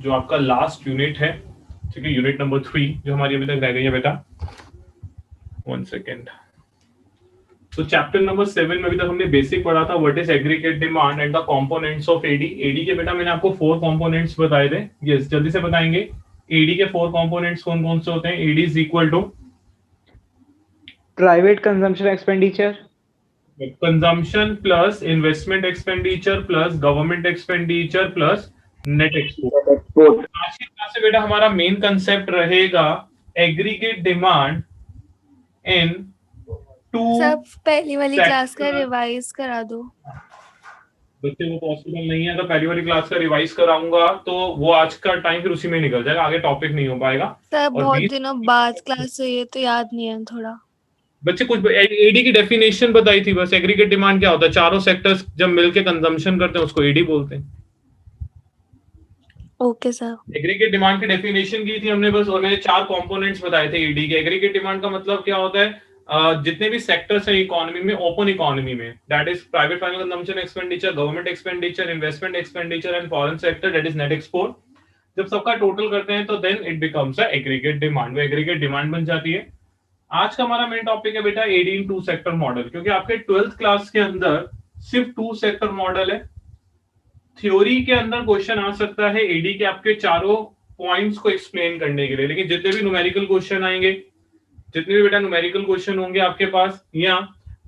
जो आपका last unit है, ठीक है, यूनिट नंबर 3 जो हमारी अभी तक रह गई है बेटा। 1 सेकेंड। तो चैप्टर नंबर 7 में अभी तक हमने बेसिक पढ़ा था, what is aggregate demand and the components of AD. AD के बेटा मैंने आपको 4 कंपोनेंट्स बताए थे। यस, जल्दी से बताएंगे एडी के 4 कंपोनेंट्स कौन कौन से होते हैं। AD is equal to private consumption expenditure, consumption plus investment expenditure plus government expenditure plus net export. आज की क्लास में बेटा हमारा मेन कंसेप्ट रहेगा एग्रीगेट डिमांड इन टू सब पहली वाली क्लास का सेक्टर। रिवाइज करा दो। बच्चे वो पॉसिबल नहीं है, तो पहली वाली क्लास का रिवाइज कराऊंगा तो वो आज का टाइम फिर उसी में निकल जाएगा, आगे टॉपिक नहीं हो पाएगा। सर और बहुत 20 दिनों बाद क्लास हुई है तो याद नहीं है थोड़ा। बच्चे कुछ एडी की डेफिनेशन बताई थी बस। एग्रीगेट डिमांड क्या होता है? चारों सेक्टर्स जब मिलके कंजम्पशन करते हैं उसको एडी बोलते हैं। Okay sir. एग्रीगेट डिमांड की डेफिनेशन की थी हमने बस, और मैंने 4 कंपोनेंट्स बताए थे एडी के। एग्रीगेट डिमांड का मतलब क्या होता है? जितने भी सेक्टर्स हैं इकोनॉमी में, ओपन इकोनॉमी में, that is private final consumption expenditure, government expenditure, investment expenditure and foreign sector, that is net export. जब सबका टोटल करते हैं तो then it becomes a aggregate demand, वो एग्रीगेट डिमांड बन जाती है। आज का हमारा मेन टॉपिक है बेटा एडी इन 2 सेक्टर मॉडल, क्योंकि आपके 12th क्लास के अंदर सिर्फ 2 सेक्टर मॉडल है। थ्योरी के अंदर क्वेश्चन आ सकता है एडी के आपके चारों पॉइंट्स को एक्सप्लेन करने के लिए, लेकिन जितने भी न्यूमेरिकल क्वेश्चन आएंगे, जितने भी बेटा न्यूमेरिकल क्वेश्चन होंगे आपके पास, या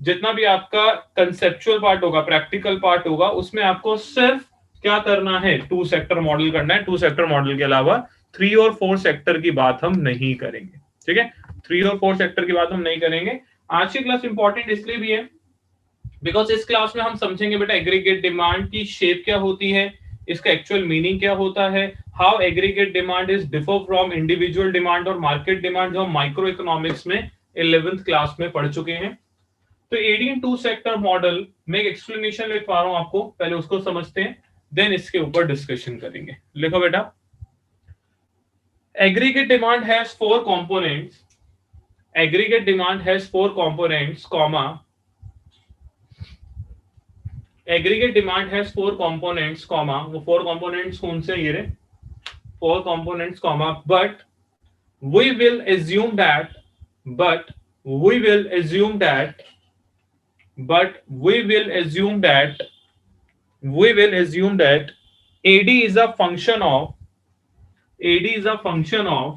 जितना भी आपका कंसेप्चुअल पार्ट होगा, प्रैक्टिकल पार्ट होगा, उसमें आपको सिर्फ क्या करना है? 2 सेक्टर मॉडल करना है। 2 सेक्टर मॉडल के अलावा 3 और 4 सेक्टर की बात हम नहीं करेंगे, ठीक है? 3 और 4 सेक्टर की बात हम नहीं करेंगे। आज की क्लास इंपॉर्टेंट इसलिए भी है बिकॉज इस क्लास में हम समझेंगे बेटा एग्रीगेट डिमांड की शेप क्या होती है, इसका एक्चुअल मीनिंग क्या होता है, how aggregate demand is differ from individual demand और मार्केट डिमांड, जो हम माइक्रो इकोनॉमिक्स में 11th क्लास में पढ़ चुके हैं। तो एडी इन 2 सेक्टर मॉडल में एक एक्सप्लेनेशन लिख पा रहा हूं आपको, पहले उसको समझते हैं, देन इसके ऊपर डिस्कशन करेंगे। लिखो बेटा, aggregate demand has 4 components, aggregate demand has 4 components, comma, aggregate demand has 4 components, comma, वो 4 कंपोनेंट्स कौन से? ये रहे 4 components, comma, but we will assume that but we will assume that but we will assume that we will assume that AD is a function of AD is a function of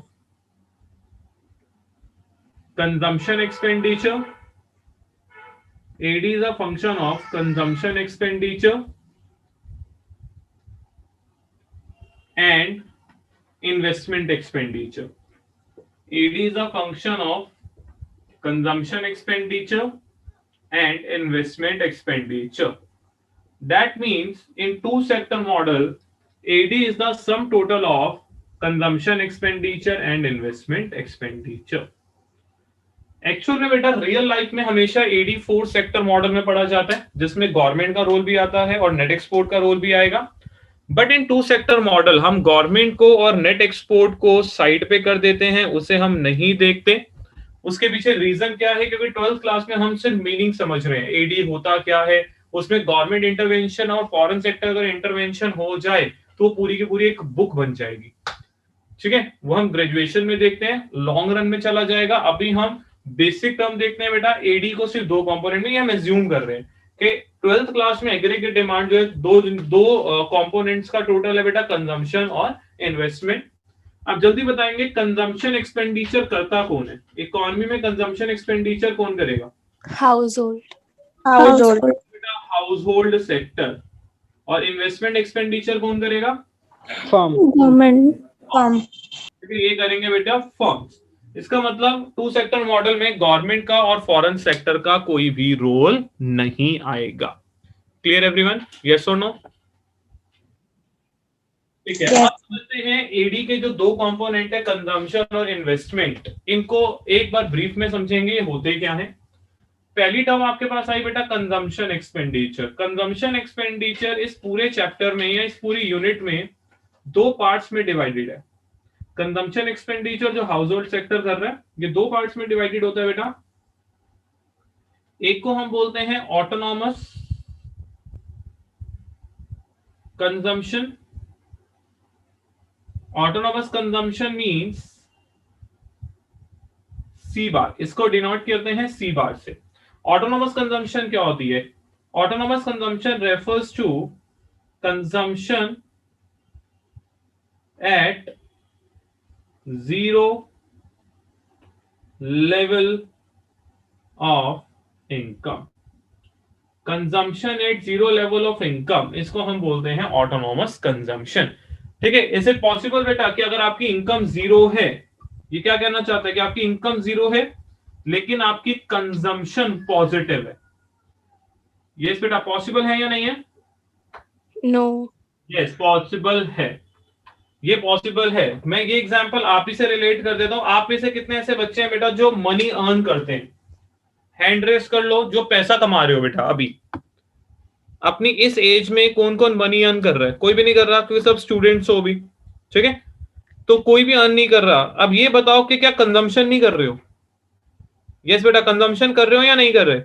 consumption expenditure. AD is a function of consumption expenditure and investment expenditure. AD is a function of consumption expenditure and investment expenditure. That means in 2 sector model, AD is the sum total of consumption expenditure and investment expenditure. Actual में बेटा real life में हमेशा AD 4 sector model में पढ़ा जाता है, जिसमें government का रोल भी आता है और नेट एक्सपोर्ट का रोल भी आएगा। बट इन 2 सेक्टर मॉडल हम गवर्नमेंट को और नेट एक्सपोर्ट को साइड पे कर देते हैं, उसे हम नहीं देखते। उसके पीछे रीजन क्या है? क्योंकि 12th क्लास में हम सिर्फ मीनिंग समझ रहे हैं, एडी होता क्या है, उसमें गवर्नमेंट इंटरवेंशन और फॉरेन सेक्टर अगर इंटरवेंशन हो जाए तो पूरी की पूरी एक बुक बन जाएगी, ठीक है? वो हम ग्रेजुएशन में देखते हैं, लॉन्ग रन में चला जाएगा। अभी हम बेसिक टर्म देखते हैं बेटा, एडी को सिर्फ 2 कंपोनेंट में हम एज्यूम कर रहे हैं कि 12th क्लास में एग्रीगेट डिमांड जो है दो कंपोनेंट्स का टोटल है बेटा, कंजम्पशन और इन्वेस्टमेंट। आप जल्दी बताएंगे कंजम्पशन एक्सपेंडिचर करता कौन है? इकोनॉमी में कंजम्पशन एक्सपेंडिचर कौन करेगा? House hold. House hold sector. और इन्वेस्टमेंट एक्सपेंडिचर कौन करेगा? Firm, government, firm. ये करेंगे बेटा फर्म्स। इसका मतलब 2 सेक्टर मॉडल में गवर्नमेंट का और फॉरेन सेक्टर का कोई भी रोल नहीं आएगा। Clear everyone? यस और नो? ठीक है। अब समझते हैं एडी के जो 2 कंपोनेंट है, कंजम्पशन और इन्वेस्टमेंट, इनको एक बार ब्रीफ में समझेंगे होते क्या है। पहली टर्म आपके पास आई बेटा कंजम्पशन एक्सपेंडिचर। कंजम्पशन एक्सपेंडिचर इस पूरे चैप्टर में या इस पूरी यूनिट में 2 पार्ट्स में डिवाइडेड है। कंजम्पशन एक्सपेंडिचर जो हाउस होल्ड सेक्टर कर रहा है, ये 2 पार्ट्स में डिवाइडेड होता है बेटा। एक को हम बोलते हैं autonomous consumption autonomous consumption means C bar, इसको डिनोट करते हैं सी बार से। ऑटोनॉमस कंजम्पशन क्या होती है? Autonomous consumption refers to consumption at zero level of income. Consumption at zero level of income, इसको हम बोलते हैं ऑटोनॉमस कंजम्पशन। ठीक है, इज इट पॉसिबल बेटा कि अगर आपकी इनकम जीरो है, ये क्या कहना चाहता है कि आपकी इनकम जीरो है लेकिन आपकी कंजम्पशन पॉजिटिव है? यस बेटा, पॉसिबल है या नहीं है? नो। यस, पॉसिबल है, ये पॉसिबल है। मैं ये एग्जांपल आप ही से रिलेट कर देता हूं। आप में से कितने ऐसे बच्चे हैं बेटा जो मनी अर्न करते हैं? हैंड रेस कर लो जो पैसा कमा रहे हो बेटा अभी अपनी इस एज में। कौन कौन मनी अर्न कर रहा है? कोई भी नहीं कर रहा, क्योंकि सब स्टूडेंट्स हो भी। ठीक है, तो कोई भी अर्न नहीं कर रहा। अब ये बताओ कि क्या कंजम्पशन नहीं कर रहे हो? यस बेटा, कंजम्पशन कर रहे हो या नहीं कर रहे?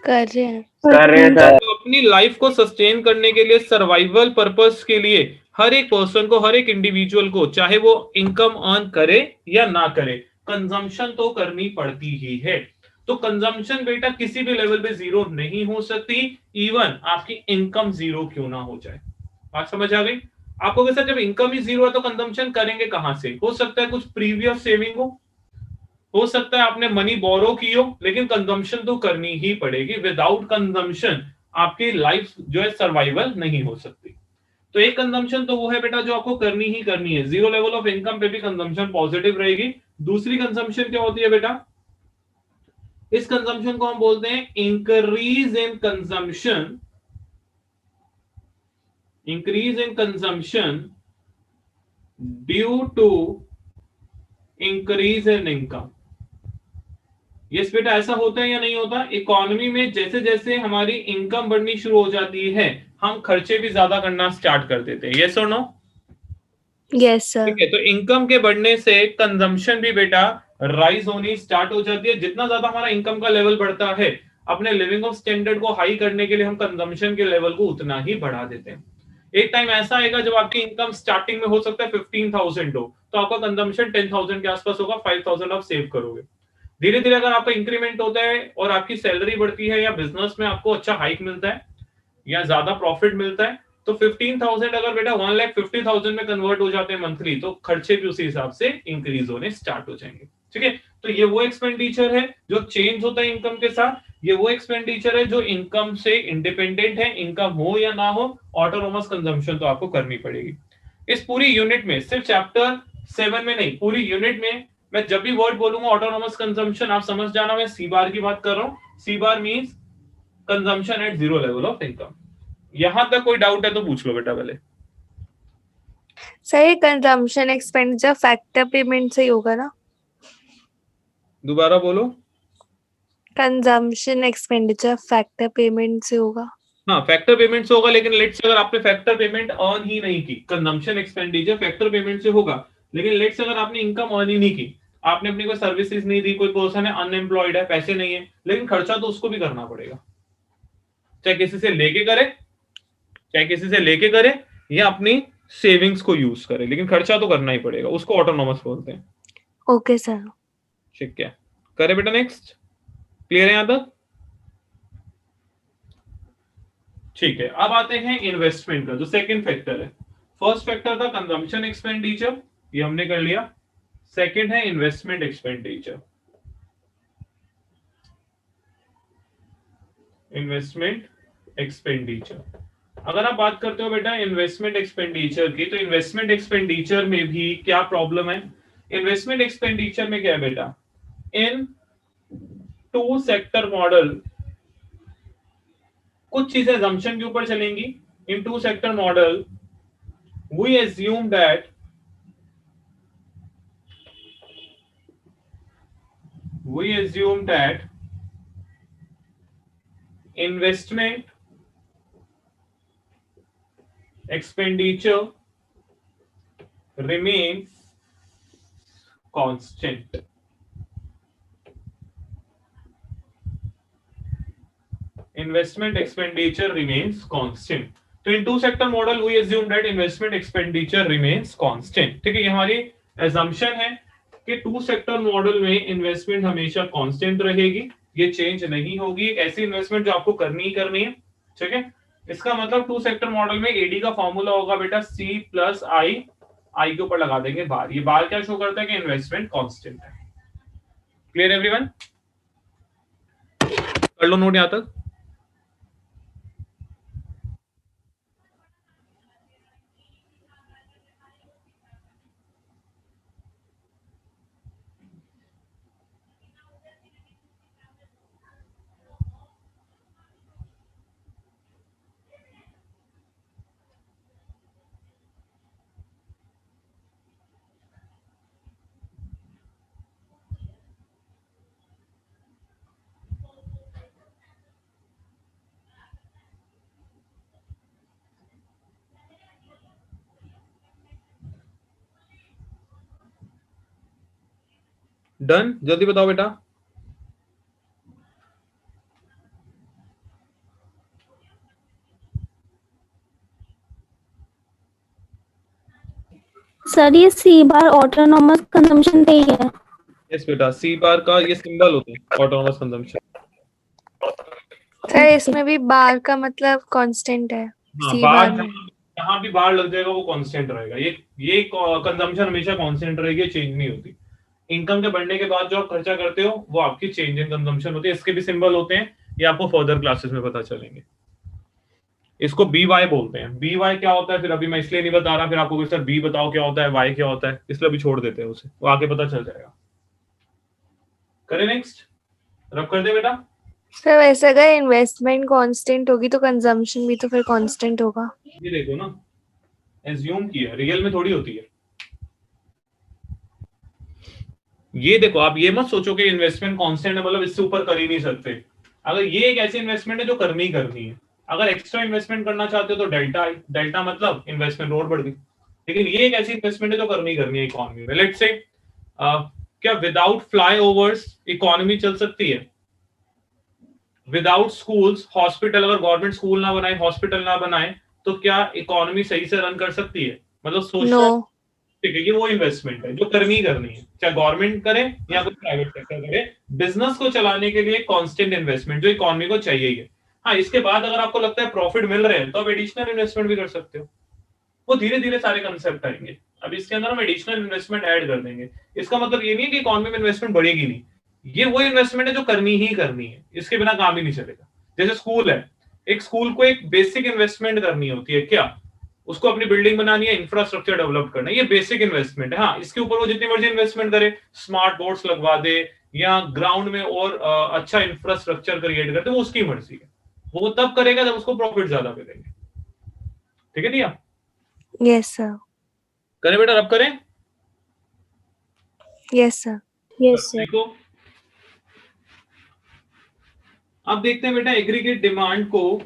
कर रहे हैं। कर रहे हैं सर। तो अपनी लाइफ को सस्टेन करने के लिए, सर्वाइवल पर्पस के लिए, हर एक पर्सन को, हर एक इंडिविजुअल को, चाहे वो इनकम अर्न करे या ना करे, कंजम्पशन तो करनी पड़ती ही है। तो कंजम्पशन बेटा किसी भी लेवल पे जीरो नहीं हो सकती, इवन आपकी इनकम जीरो क्यों ना हो जाए। बात समझ आ गई आपको? कैसे, जब इनकम ही जीरो है तो कंजम्पशन करेंगे कहां से? हो सकता है कुछ प्रीवियस सेविंग हो सकता है आपने मनी बोरो की हो, लेकिन कंजम्पशन तो करनी ही पड़ेगी। विदाउट कंजम्पशन आपकी लाइफ जो है सर्वाइवल नहीं हो सकती। तो एक कंजम्पशन तो वो है बेटा जो आपको करनी ही करनी है, जीरो लेवल ऑफ इनकम पे भी कंजम्पशन पॉजिटिव रहेगी। दूसरी कंजम्पशन क्या होती है बेटा? इस कंजम्पशन को हम बोलते हैं increase in consumption, increase in consumption due to increase in income. Yes बेटा, ऐसा होता है या नहीं होता? इकोनॉमी में जैसे जैसे हमारी इनकम बढ़नी शुरू हो जाती है, हम खर्चे भी ज्यादा करना स्टार्ट कर देते हैं। यस और नो? Yes sir. ठीक है, तो इनकम के बढ़ने से कंजम्पशन भी बेटा राइज होनी स्टार्ट हो जाती है। जितना ज्यादा हमारा इनकम का लेवल बढ़ता है, अपने लिविंग ऑफ स्टैंडर्ड को हाई करने के लिए हम कंजम्पशन के लेवल को उतना ही बढ़ा देते हैं। एक टाइम ऐसा आएगा जब आपकी इनकम स्टार्टिंग में हो सकता है 15,000 हो, तो आपका कंजम्पशन 10,000 के आसपास होगा, 5,000 आप सेव करोगे। धीरे धीरे अगर आपका इंक्रीमेंट होता है और आपकी सैलरी बढ़ती है, या बिजनेस में आपको अच्छा हाइक मिलता है, या ज्यादा प्रॉफिट मिलता है, तो 15,000 अगर बेटा 1,50,000 में कन्वर्ट हो जाते हैं मंथली, तो खर्चे भी उसी हिसाब से इंक्रीज होने स्टार्ट हो जाएंगे। ठीक है, तो ये वो एक्सपेंडिचर है जो चेंज होता है इनकम के साथ। ये वो एक्सपेंडिचर है जो इनकम से इंडिपेंडेंट है, इनकम हो या ना हो, ऑटोनोमस कंजम्पशन तो आपको करनी पड़ेगी। इस पूरी यूनिट में, सिर्फ चैप्टर 7 में नहीं, पूरी यूनिट में मैं जब भी वर्ड बोलूंगा ऑटोनोमस कंजम्पशन, आप समझ जाना मैं सी बार की बात कर रहा हूं। C bar means consumption at zero level of income. यहां तक कोई डाउट है तो पूछ लो बेटा पहले। सर ये कंजम्पशन एक्सपेंडिचर फैक्टर पेमेंट से ही होगा ना? दोबारा बोलो। कंजम्पशन एक्सपेंडिचर फैक्टर पेमेंट से होगा। हाँ, फैक्टर पेमेंट से होगा, लेकिन लेट्स से अगर आपने फैक्टर पेमेंट अर्न ही नहीं की, कंजम्पशन एक्सपेंडिचर फैक्टर पेमेंट से होगा, लेकिन लेट्स से अगर आपने इनकम अर्न ही नहीं की, आपने अपनी कोई सर्विसेज नहीं दी, कोई पर्सन है अनएम्प्लॉयड है, पैसे नहीं है, लेकिन खर्चा तो उसको भी करना पड़ेगा, चाहे किसी से लेके करे, चाहे किसी से लेके करे, या अपनी सेविंग्स को यूज करे, लेकिन खर्चा तो करना ही पड़ेगा, उसको ऑटोनोमस बोलते हैं। Okay sir. ठीक है, करे बेटा नेक्स्ट। क्लियर है यहां तक? ठीक है, अब आते हैं इन्वेस्टमेंट का जो सेकंड फैक्टर है। फर्स्ट फैक्टर था कंजम्पशन एक्सपेंडिचर, ये हमने कर लिया। सेकंड है इन्वेस्टमेंट एक्सपेंडिचर। इन्वेस्टमेंट एक्सपेंडिचर, अगर आप बात करते हो बेटा इन्वेस्टमेंट एक्सपेंडिचर की, तो इन्वेस्टमेंट एक्सपेंडिचर में भी क्या प्रॉब्लम है? इन्वेस्टमेंट एक्सपेंडिचर में क्या है बेटा? इन टू सेक्टर मॉडल कुछ चीजें assumption के ऊपर चलेंगी। In two sector model we assume that investment expenditure remains constant. Investment expenditure remains constant. तो in two sector model we assume that investment expenditure remains constant. ठीक है, ये हमारी assumption है कि टू सेक्टर मॉडल में इन्वेस्टमेंट हमेशा constant रहेगी, ये चेंज नहीं होगी। ऐसी इन्वेस्टमेंट जो आपको करनी ही करनी है। ठीक है, इसका मतलब टू सेक्टर मॉडल में एडी का फॉर्मूला होगा बेटा सी प्लस आई, आई के ऊपर लगा देंगे बार। ये बार क्या शो करता है कि इन्वेस्टमेंट कांस्टेंट है। Clear everyone? कर लो नोट यहां तक। डन, जल्दी बताओ बेटा। सर ये सी बार ऑटोनॉमस कंजम्पशन पे ही है। यस बेटा, सी बार का ये सिंबल होता है ऑटोनोमस कंजम्पशन। सर इसमें भी बार का मतलब कांस्टेंट है, हाँ, सी बार बार में। जहां भी बार लग जाएगा वो कांस्टेंट रहेगा। ये कंजम्पशन हमेशा कांस्टेंट रहेगी, चेंज नहीं होती। इनकम के बढ़ने के बाद जो आप खर्चा करते हो वो आपकी चेंज इन कंजम्पशन होती है। इसके भी सिंबल होते हैं, ये आपको फर्दर क्लासेस में पता चलेंगे। इसको बी वाई बोलते हैं। बी वाई क्या होता है फिर अभी मैं इसलिए नहीं बता रहा, फिर आपको सर बी बताओ क्या होता है, वाई क्या होता है, इसलिए अभी छोड़ देते हैं उसे, वो आगे पता चल जाएगा। करें नेक्स्ट, रब कर दे बेटा। सर वैसे अगर इन्वेस्टमेंट कांस्टेंट होगी तो कंजम्पशन भी तो फिर कांस्टेंट होगा। ये देखो ना, एज्यूम किया, रियल में थोड़ी होती है। ये देखो, आप ये मत सोचो कि इन्वेस्टमेंट कांस्टेंट है मतलब इससे ऊपर कर ही नहीं सकते। अगर ये एक ऐसी इन्वेस्टमेंट है जो करनी ही करनी है, अगर एक्स्ट्रा इन्वेस्टमेंट करना चाहते हो तो डेल्टा आई, डेल्टा मतलब इन्वेस्टमेंट और बढ़ गई। लेकिन ये एक ऐसी इन्वेस्टमेंट है जो करनी ही करनी है इकोनॉमी में। लेट्स से क्या विदाउट फ्लाईओवर्स इकोनॉमी चल सकती है? विदाउट स्कूल्स, हॉस्पिटल, अगर गवर्नमेंट स्कूल ना बनाए, हॉस्पिटल ना बनाए, तो क्या इकोनॉमी सही से रन कर सकती है? मतलब सोशल नो। ठीक है, ये वो इन्वेस्टमेंट है जो करनी ही करनी है, चाहे गवर्नमेंट करे या कोई प्राइवेट सेक्टर करे। बिजनेस को चलाने के लिए कांस्टेंट इन्वेस्टमेंट जो इकोनॉमी को चाहिए ही है। हाँ, इसके बाद अगर आपको लगता है प्रॉफिट मिल रहे हैं तो आप एडिशनल इन्वेस्टमेंट भी कर सकते हो। वो धीरे धीरे सारे कंसेप्ट आएंगे। अब इसके अंदर हम एडिशनल इन्वेस्टमेंट ऐड कर देंगे। इसका मतलब ये नहीं है कि इकोनॉमी में इन्वेस्टमेंट बढ़ेगी नहीं, ये वो इन्वेस्टमेंट है जो करनी ही करनी है, इसके बिना काम ही नहीं चलेगा। जैसे स्कूल है, एक स्कूल को एक बेसिक इन्वेस्टमेंट करनी होती है, क्या उसको अपनी बिल्डिंग बनानी है, इंफ्रास्ट्रक्चर डेवलप करना है, ये बेसिक इन्वेस्टमेंट है। हाँ, इसके ऊपर वो जितनी मर्जी इन्वेस्टमेंट करे, स्मार्ट बोर्ड्स लगवा दे या ग्राउंड में और अच्छा इंफ्रास्ट्रक्चर क्रिएट करते, वो उसकी मर्जी है। वो तब करेगा जब उसको प्रॉफिट ज्यादा मिलेंगे। ठीक है दिया? Yes sir. करें बेटा, रब करें। Yes sir. Yes sir. देखो अब देखते हैं बेटा, एग्रीगेट डिमांड को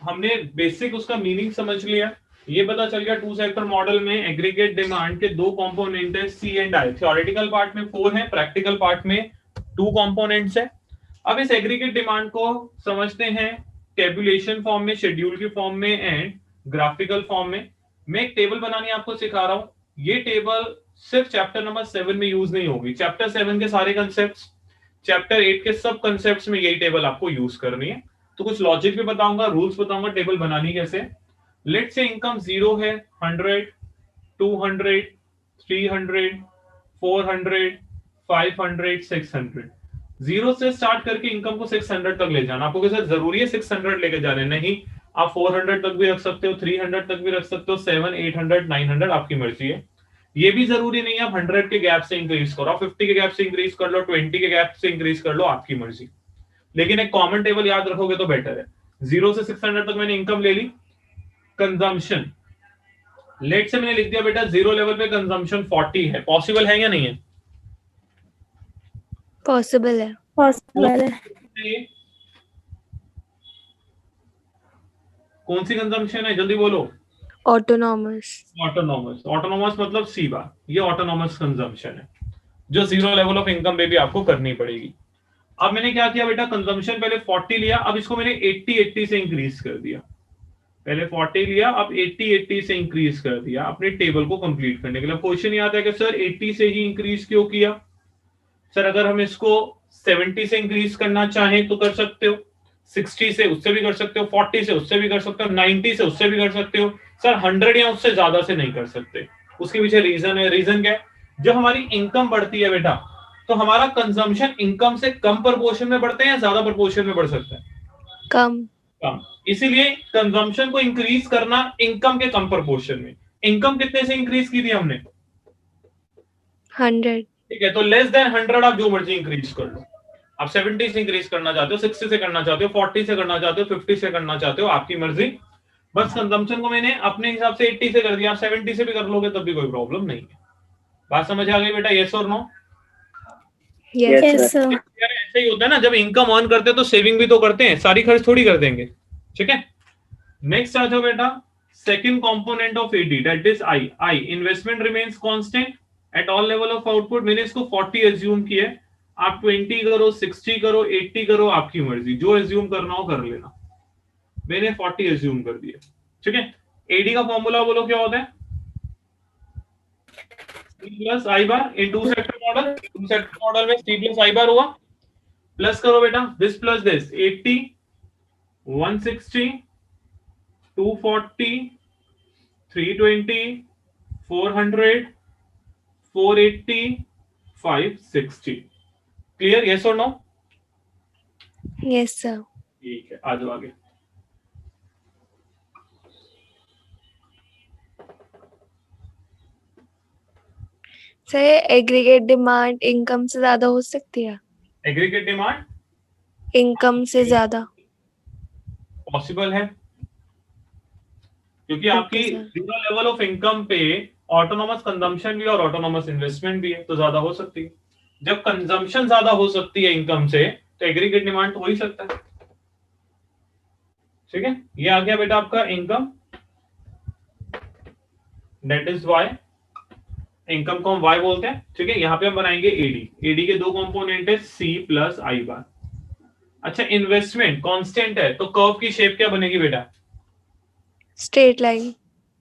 हमने बेसिक उसका मीनिंग समझ लिया। ये पता चल गया टू सेक्टर मॉडल में एग्रीगेट डिमांड के दो कंपोनेंट है, सी एंड आई। थ्योरेटिकल पार्ट में 4 है, प्रैक्टिकल पार्ट में 2 कंपोनेंट्स है। अब इस एग्रीगेट डिमांड को समझते हैं टेबुलेशन फॉर्म में, शेड्यूल की फॉर्म में एंड ग्राफिकल फॉर्म में। मैं एक टेबल बनानी आपको सिखा रहा हूं। ये टेबल सिर्फ चैप्टर नंबर 7 में यूज नहीं होगी। चैप्टर 7 के सारे कंसेप्ट, चैप्टर 8 के सब कंसेप्ट्स में यही टेबल आपको यूज करनी है। तो कुछ लॉजिक भी बताऊंगा, रूल्स बताऊंगा, टेबल बनानी कैसे। लेट से इनकम 0 है, 100, 200, 300, 400, 500, 600। 0 से स्टार्ट करके इनकम को 600 तक ले जाना। आपको कैसे जरूरी है 600 लेके जाने? नहीं, आप 400 तक भी रख सकते हो, 300 तक भी रख सकते हो, 700, 800, 900 आपकी मर्जी है। ये भी जरूरी नहीं है आप 100 के गैप से इंक्रीज करो, आप 50 के गैप से इंक्रीज कर लो, 20 के गैप से इंक्रीज कर लो, आपकी मर्जी। लेकिन एक कॉमन टेबल याद रखोगे तो बेटर है। 0 से 600 तक मैंने इनकम ले ली। कंजम्पशन, लेट से मैंने लिख दिया बेटा 0 लेवल पे कंजम्पशन 40 है। पॉसिबल है या नहीं है? पॉसिबल है। पॉसिबल है। कौन सी कंजम्पशन है, जल्दी बोलो। ऑटोनॉमस। ऑटोनॉमस। ऑटोनॉमस मतलब सी बार, ये ऑटोनॉमस कंजम्पशन है जो 0 लेवल ऑफ इनकम पे भी आपको करनी पड़ेगी। अब मैंने क्या किया बेटा, कंजम्पशन पहले 40 लिया, अब इसको मैंने 80 से इंक्रीज कर दिया। पहले 40 लिया, अब 80 से इंक्रीज कर दिया अपने टेबल को कंप्लीट करने के लिए। क्वेश्चन ये आता है कि सर 80 से ही इंक्रीज क्यों किया? सर अगर हम इसको 70 से इंक्रीज करना चाहें तो कर सकते हो, 60 से उससे भी कर सकते हो, 40 से उससे भी कर सकते हो, 90 से उससे भी कर सकते हो। सर 100 या उससे ज्यादा से नहीं कर सकते। उसके पीछे रीजन है। रीजन क्या है? जब हमारी इनकम बढ़ती है बेटा, तो हमारा कंजम्पशन इनकम से कम प्रोपोर्शन में बढ़ते हैं या ज्यादा प्रोपोर्शन में बढ़ सकता है? कम। कम। इसीलिए कंजम्पशन को इंक्रीज करना इनकम के कम प्रोपोर्शन में। इनकम कितने से इंक्रीज की थी हमने? 100। ठीक है, तो लेस देन 100 आप जो मर्जी इंक्रीज कर लो। आप 70 से इंक्रीज करना चाहते हो, 60 से करना चाहते हो, 40 से करना चाहते हो, 50 से करना चाहते हो, आपकी मर्जी। बस कंजम्पशन को मैंने अपने हिसाब से 80 से कर दिया, आप 70 से भी कर लोगे तब भी कोई प्रॉब्लम नहीं है। बात समझ आ गई बेटा? यस और no? Yes Yes, sir. sir. यार ऐसा ही होता है ना, जब इनकम अर्न करते हैं तो सेविंग भी तो करते हैं, सारी खर्च थोड़ी कर देंगे। ठीक है, नेक्स्ट आ जाओ बेटा, second component of AD that is I. I investment remains constant at all level of output. मैंने इसको 40 एज्यूम किया है, आप 20 करो, 60 करो, 80 करो, आपकी मर्जी, जो एज्यूम करना हो कर लेना। मैंने 40 एज्यूम कर दिया। ठीक है, एडी का फॉर्मूला बोलो क्या होता है? C plus I bar in two sector model. Two sector model में C प्लस आई बार हुआ, प्लस करो बेटा this plus this, 80, 160, 240, 320, 400, 480, 560। Clear? Yes और नो? Yes sir. ठीक है, आ जाओ आगे। सर एग्रीगेट डिमांड इनकम से ज्यादा हो सकती है? एग्रीगेट डिमांड इनकम से ज्यादा पॉसिबल है, क्योंकि आपकी sir. Zero level of income पे ऑटोनोमस कंजम्पशन भी और ऑटोनोमस इन्वेस्टमेंट भी है, तो ज्यादा हो सकती है। जब कंजम्पशन ज्यादा हो सकती है इनकम से, तो एग्रीगेट डिमांड तो हो ही सकता है। ठीक है, ये आ गया बेटा आपका income, that is Y. Income को हम वाई बोलते हैं। ठीक है, यहां पे हम बनाएंगे एडी। एडी के दो कंपोनेंट है, सी प्लस आई बार। अच्छा, इन्वेस्टमेंट कांस्टेंट है, तो कर्व की शेप क्या बनेगी बेटा? Straight line.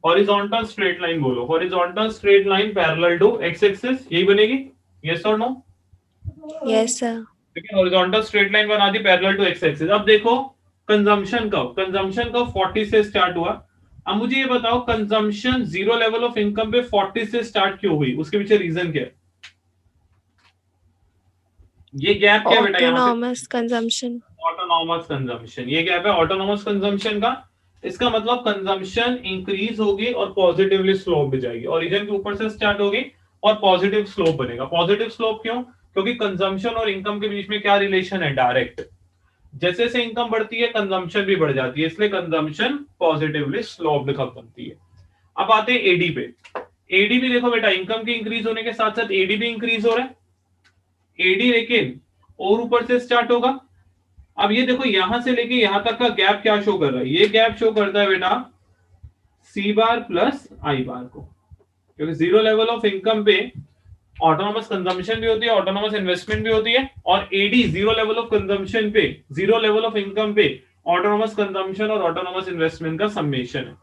Horizontal straight line बोलो। Horizontal straight line parallel to x axis, यही बनेगी। यस और नो? Yes sir. ठीक है, हॉरिजॉन्टल स्ट्रेट लाइन बना दी पैरेलल टू एक्स एक्सिस। अब देखो कंजम्पशन कर्व 40 से स्टार्ट हुआ। अब मुझे ये बताओ consumption zero level of income पे 40 से स्टार्ट क्यों हुई? उसके पीछे रीजन क्या है? ये गैप क्या है बेटा? Autonomous consumption. ऑटोनॉमस कंजम्पशन, ये गैप है ऑटोनॉमस कंजम्पशन का। इसका मतलब कंजम्पशन इंक्रीज होगी और पॉजिटिवली स्लोप भी जाएगी। ओरिजिन के ऊपर से स्टार्ट होगी और पॉजिटिव स्लोप बनेगा। पॉजिटिव स्लोप क्यों? क्योंकि कंजम्पशन और इनकम के बीच में क्या रिलेशन है? डायरेक्ट। जैसे जैसे इनकम बढ़ती है कंजम्पशन भी बढ़ जाती है, इसलिए कंजम्पशन पॉजिटिवली स्लोप्ड कब बनती है। अब आते हैं एडी पे। एडी भी देखो बेटा, इनकम के इंक्रीज होने के साथ साथ एडी भी इंक्रीज हो रहा है। एडी लेकिन और ऊपर से स्टार्ट होगा। अब ये देखो यहां से लेके यहां तक का गैप क्या शो कर रहा है? ये गैप शो करता है बेटा सी बार प्लस आई बार को, क्योंकि जीरो लेवल ऑफ इनकम पे ऑटोनॉमस कंजम्पशन भी होती है, ऑटोनॉमस इन्वेस्टमेंट भी होती है, और AD zero level of consumption पे, जीरो लेवल ऑफ इनकम पे ऑटोनॉमस कंजम्पशन और ऑटोनॉमस इन्वेस्टमेंट का समेशन है।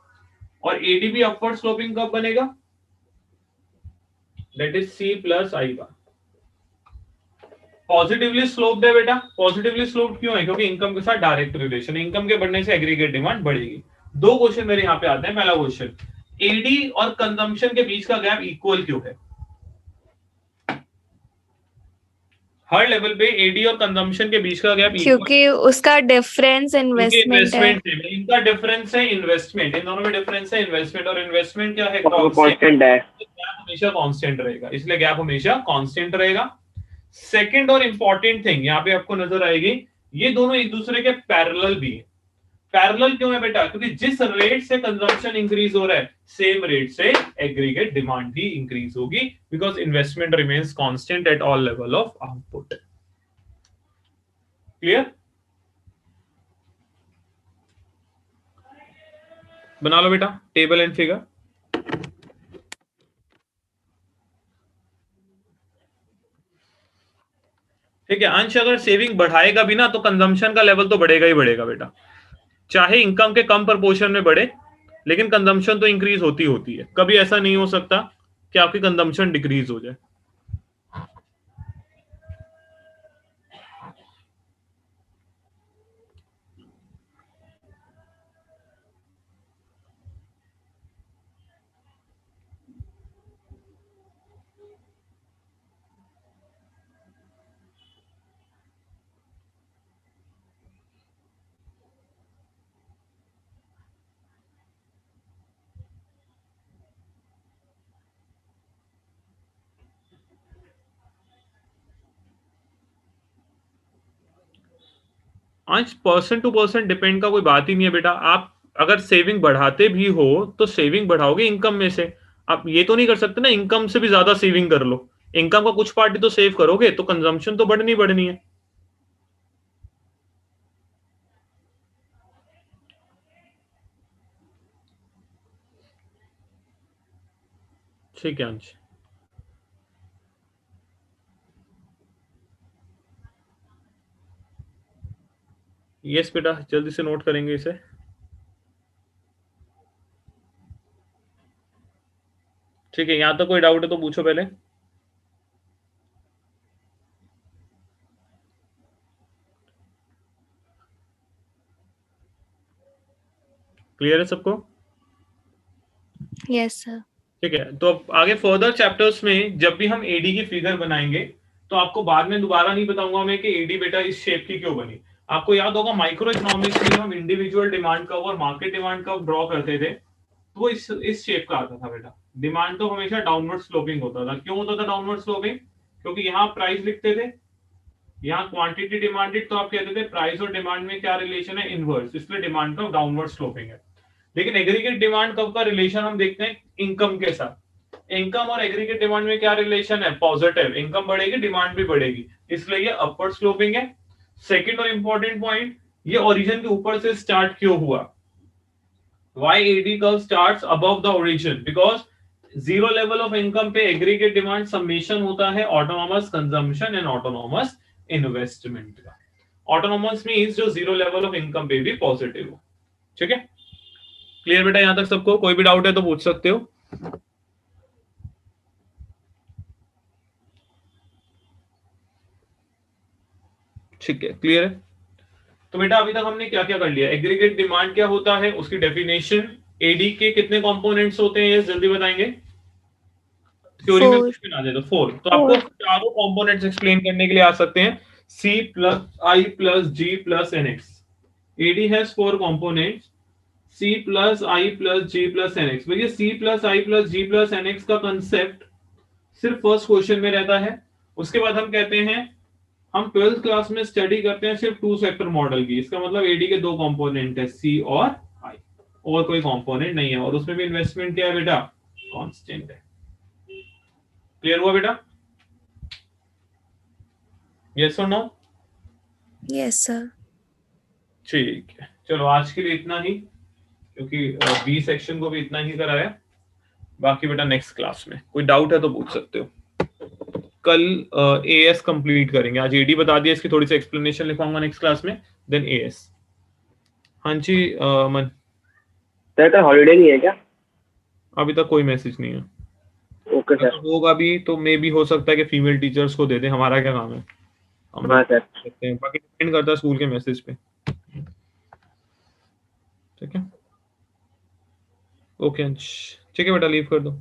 और एडी भी अपवर्ड स्लोपिंग कब बनेगा? That is C plus I bar. Positively sloped है बेटा। पॉजिटिवली स्लोप्ड क्यों है? क्योंकि इनकम के साथ डायरेक्ट रिलेशन है, इनकम के बढ़ने से एग्रीगेट डिमांड बढ़ेगी। दो क्वेश्चन मेरे यहां पे आते हैं। पहला क्वेश्चन, एडी और कंजम्पशन के बीच का गैप इक्वल क्यों है? हर लेवल पे एडी और कंजम्पशन के बीच का गैप क्योंकि उसका डिफरेंस इन्वेस्टमेंट है। इनका डिफरेंस है इन्वेस्टमेंट। इन दोनों में डिफरेंस है इन्वेस्टमेंट, और इन्वेस्टमेंट क्या है? कांस्टेंट है। गैप हमेशा कांस्टेंट रहेगा, इसलिए गैप हमेशा कांस्टेंट रहेगा। सेकंड और इंपॉर्टेंट थिंग यहां पे आपको नजर आएगी, ये दोनों एक दूसरे के पैरेलल भी है। पैरेलल क्यों है बेटा? क्योंकि जिस रेट से कंजम्पशन इंक्रीज हो रहा है, सेम रेट से एग्रीगेट डिमांड भी इंक्रीज होगी, because investment remains constant at all level of output. Clear? बना लो बेटा टेबल एंड फिगर। ठीक है, अंश अगर सेविंग बढ़ाएगा भी ना, तो कंजम्पशन का लेवल तो बढ़ेगा ही बढ़ेगा बेटा। चाहे इनकम के कम प्रपोर्शन में बढ़े, लेकिन कंजम्पशन तो इंक्रीज होती है। कभी ऐसा नहीं हो सकता कि आपकी कंजम्पशन डिक्रीज हो जाए। आज पर्सन टू पर्सन डिपेंड का कोई बात ही नहीं है बेटा। आप अगर सेविंग बढ़ाते भी हो तो सेविंग बढ़ाओगे इनकम में से। आप ये तो नहीं कर सकते ना इनकम से भी ज्यादा सेविंग कर लो। इनकम का कुछ पार्ट तो सेव करोगे, तो कंजम्पशन तो बढ़नी है। ठीक है अंश। यस बेटा, जल्दी से नोट करेंगे इसे। ठीक है, यहां तक कोई डाउट है तो पूछो पहले। क्लियर है सबको? Yes sir. ठीक है, तो अब आगे फर्दर चैप्टर्स में जब भी हम एडी की फिगर बनाएंगे तो आपको बाद में दोबारा नहीं बताऊंगा मैं कि एडी बेटा इस शेप की क्यों बनी। आपको याद होगा माइक्रो इकोनॉमिक्स में हम इंडिविजुअल डिमांड कर्व और मार्केट डिमांड कर्व ड्रॉ करते थे, तो वो इस शेप का आता था बेटा। डिमांड तो हमेशा डाउनवर्ड स्लोपिंग होता था। क्यों होता था डाउनवर्ड स्लोपिंग? क्योंकि यहाँ प्राइस लिखते थे, यहाँ क्वांटिटी डिमांडेड, तो आप कहते थे प्राइस और डिमांड में क्या रिलेशन है, इनवर्स, इसलिए डिमांड कर्व डाउनवर्ड स्लोपिंग है। लेकिन एग्रीगेट डिमांड कर्व का रिलेशन हम देखते हैं इनकम के साथ। इनकम और एग्रीगेट डिमांड में क्या रिलेशन है, पॉजिटिव। इनकम बढ़ेगी, डिमांड भी बढ़ेगी, इसलिए ये अपवर्ड स्लोपिंग है। सेकंड और इंपॉर्टेंट पॉइंट, ये ओरिजिन के ऊपर से स्टार्ट क्यों हुआ? Why AD curve starts above the origin? Because zero level of income पे aggregate demand summation होता है autonomous consumption and autonomous investment का। Autonomous means जो zero level of income पे भी पॉजिटिव हो। ठीक है, क्लियर बेटा यहां तक सबको? कोई भी डाउट है तो पूछ सकते हो। ठीक है, क्लियर है। तो बेटा अभी तक हमने क्या क्या कर लिया? एग्रीगेट डिमांड क्या होता है, उसकी डेफिनेशन, एडी के कितने कंपोनेंट्स होते हैं ये जल्दी बताएंगे। थ्योरी में 4। कुछ भी ना दे तो 4, तो आपको चारों कंपोनेंट्स एक्सप्लेन करने के लिए आ सकते हैं। C plus I plus G plus NX। AD has 4 components, C plus I plus G plus NX। भैया C plus I plus G plus NX का कंसेप्ट सिर्फ फर्स्ट क्वेश्चन में रहता है। उसके बाद हम कहते हैं हम 12th क्लास में स्टडी करते हैं सिर्फ 2 सेक्टर मॉडल की। इसका मतलब एडी के 2 कंपोनेंट है, सी और आई, और कोई कंपोनेंट नहीं है। और उसमें भी इन्वेस्टमेंट क्या है बेटा, कांस्टेंट है। क्लियर हुआ बेटा? यस और नो? Yes sir. ठीक है, चलो आज के लिए इतना ही, क्योंकि बी सेक्शन को भी इतना ही कराया। बाकी बेटा नेक्स्ट क्लास में कोई डाउट है तो पूछ सकते हो। कल एएस कंप्लीट करेंगे। आज एडी बता दिया, इसकी थोड़ी सी एक्सप्लेनेशन लिखवाऊंगा नेक्स्ट क्लास में, देन एएस। हाँ जी मन सर कल हॉलीडे नहीं है क्या? अभी तक कोई मैसेज नहीं है। Okay sir. अगर होगा भी तो मे भी हो सकता है कि फीमेल टीचर्स को दे दें, हमारा क्या काम है, हम हाँ सर। सकते हैं। बाकी डिपेंड करता है स्कूल के मैसेज पे। ठीक है, ओके अंश, ठीक है बेटा लीव कर दो।